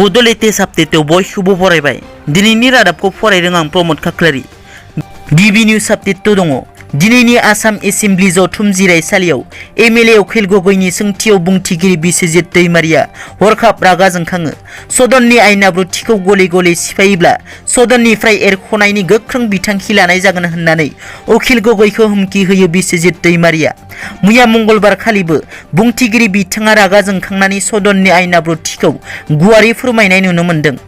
बड' लेटेस्ट आपडेटआव बयखौबो बरायबाय। दिनैनि रादाबखौ फरायदों आं प्रमद खाख्लारि। गिबि निउज आपडेट दङ। दिनैनि आसाम एसेम्बलि जथुम जिरायसालियाव एमएलए अखिल गगैनि सोंथियाव बुंथिगिरि बिस्वजित दैमारिया हरखाब रागा जोंखाङो। सदननि आयेन आब्रुथिखौ गले गले सिफायोब्ला सदननिफ्राय एरख'नायनि गोख्रों बिथांखि लानाय जागोन होननानै अखिल गगैखौ हुमखि होयो बिस्वजित दैमारिया। मैया मंगलबार खालिबो बुंथिगिरि बिथाङा रागा जोंखांनानै सदननि आयेन आब्रुथिखौ गुवारै फोरमायनाय नुनो मोन्दों।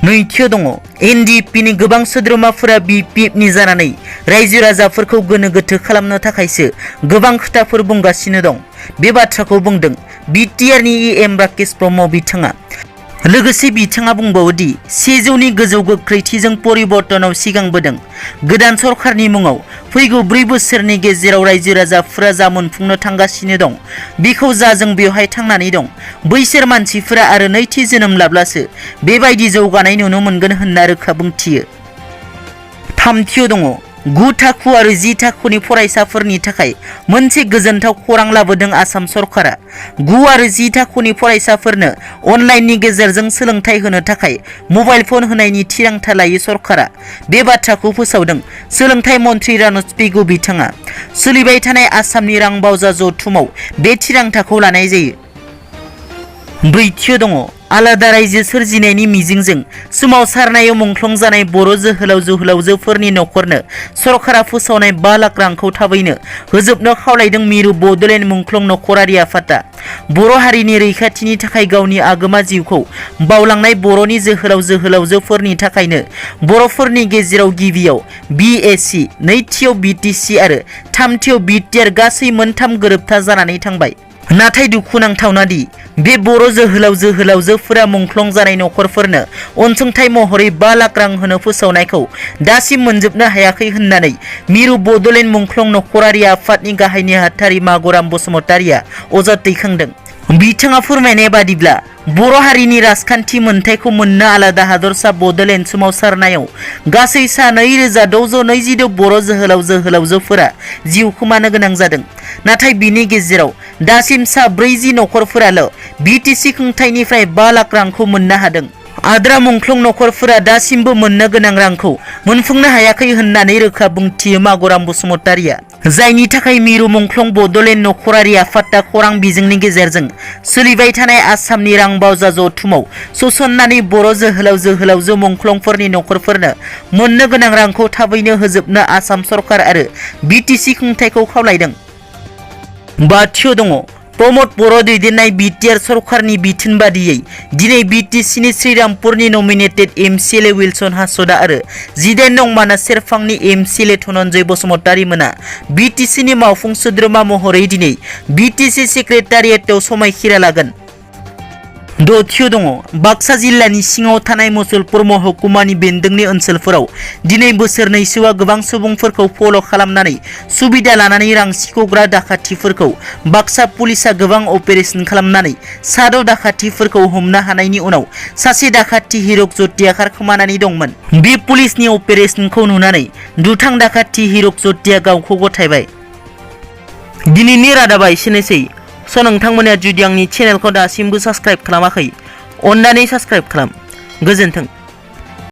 नैथियाव दङ। एनडिएफबिनि गोबां सोद्रोमाफोरा बिपिएफनि जानानै रायजो राजाफोरखौ गोनो गोथो खालामनो थाखायसो गोबां खोथाफोर बुंगासिनो दं। बे बाथ्राखौ बुंदों बिटिआरनि इएम राकेश ब्रह्म बिथाङा। लोगोसे बिथाङा बुंबावोदि 100नि गोजौ गोख्रैथिजों परिबर्तनाव सिगांबोदों। गोदान सरकारनि मुङाव फैगौ 4 बोसोरनि गेजेराव रायजो राजाफोरा जा मोनफुंनो थांगासिनो दं बेखौ जा जों बेवहाय थांनानै दं बैसोर मानसिफोरा आरो नैथि जोनोम लाब्लासो बेबायदि जौगानाय नुनो मोनगोन होनना रोखा बुंथियो। थामथियाव दङ। 9 थाखो आरो 10 थाखोनि फरायसाफोरनि थाखाय मोनसे गोजोनथाव खौरां लाबोदों आसाम सरकारा। 9 आरो 10 थाखोनि फरायसाफोरनो अनलाइननि गेजेरजों सोलोंथाइ होनो थाखाय मबाइल फन होनायनि थिरांथा लायो सरकारा। बे बाथ्राखौ फोसावदों सोलोंथाइ मन्थ्रि रानज पेगु बिथाङा। सोलिबाय थानाय आसामनि रां बावजा जथुमाव बे थिरांथाखौ लानाय जायो। ब्रैथियाव दङ। आलादा रायजो सोरजिनायनि मिजिंजों सोमावसारनायाव मुंख्लं जानाय बर' जोहोलाव जोहोलावजोफोरनि न'खरनो सरकारा फोसावनाय 5 लाख रांखौ थाबैनो होजोबनो खावलायदों मिरु बड'लेण्ड मुंख्लं नखरारि आफादा। बर' हारिनि रैखाथिनि थाखाय गावनि आगोमा जिउखौ बावलांनाय बर'नि जोहोलाव जोहोलावजोफोरनि थाखायनो बर'फोरनि गेजेराव गिबियाव बिएसि, नैथियाव बिटिसि आरो थामथियाव बिटिआर गासै मोनथाम गोरोबथा जानानै थांबाय। नाथाय दुखुनांथावना दि बे बर' जोहोलाव जोहोलावजोफोरा मुंख्लं जानाय नखरफोरनो अनसुंथाइ महरै 5 लाख रां होनो फोसावनायखौ दासिम मोनजोबनो हायाखै होननानै मिरु बड'लेण्ड मुंख्लं नखरारि आफादनि गाहाय नेहाथारि मागराम बसुमतारिया अजद दैखांदों। बिथाङा फोरमायनाय बादिब्ला बर' हारिनि राजखान्थि मोनथायखौ मोननो आलादा हादरसा बड'लेण्ड सोमावसारनायाव गासै सा 2622 बर' जोहोलाव जोहोलावजोफोरा जिउ खोमानो गोनां जादों। नाथाय बिनि गेजेराव दासिम सा 40 नखरफोराल' बिटिसि खुंथायनिफ्राय 5 लाख रांखौ मोननो हादों। आद्रा मुंख्लं नखरफोरा दासिमबो मोननो गोनां रांखौ मोनफुंनो हायाखै होननानै रोखा बुंथियो मागराम बसुमतारिया। जायनि थाखाय मिरु मुंख्लं बड'लेण्ड नखरारि आफादा खौरां बिजोंनि गेजेरजों सोलिबाय थानाय आसामनि रां बावजा जथुमाव सोसननानै बर' जोहोलाव जोहोलावजो मुंख्लंफोरनि नखरफोरनो मोननो गोनां रांखौ थाबैनो होजोबनो आसाम सरकार आरो बिटिसि खुंथायखौ खावलायदों। बाथियाव दङ। प्रमद बर' दैदेननाय बिटिआर सरकारनि बिथोन बादियै दिनै बिटिसिनि श्रीरामपुरनि नमिनेटेड एमसिएलए विल्सन हासदा आरो 18 नं मानास सेरफांनि एमसिएलए धनन्जय बसुमतारी मोना बिटिसिनि मावफुं सोद्रोमा महरै दिनै बिटिसि सेक्रेटारियेटआव समायखिरा लागोन। दथियाव दङ। बाक्सा जिल्लानि सिङाव थानाय मुसलपुर महकुमानि बेन्दोंनि ओनसोलफोराव दिनै बोसोरनैसोआ गोबां सुबुंफोरखौ फल' खालामनानै सुबिदा लानानै रां सिख'ग्रा दाखाथिफोरखौ बाक्सा पुलिसा गोबां अपारेशन खालामनानै 6 दाखाथिफोरखौ हमनो हानायनि उनाव सासे दाखाथि हिरक जतिया खारखोमानानै दंमोन। बे पुलिसनि अपारेशनखौ नुनानै दुथां दाखाथि हिरक जतिया गावखौ गथायबाय। दिनैनि रादाबा एसेनोसै। नोंथांमोना जुदि आंनि चेनेलखौ दासिमबो साबस्क्राइब खालामाखै अन्नानै साबस्क्राइब खालाम। गोजोन्थों।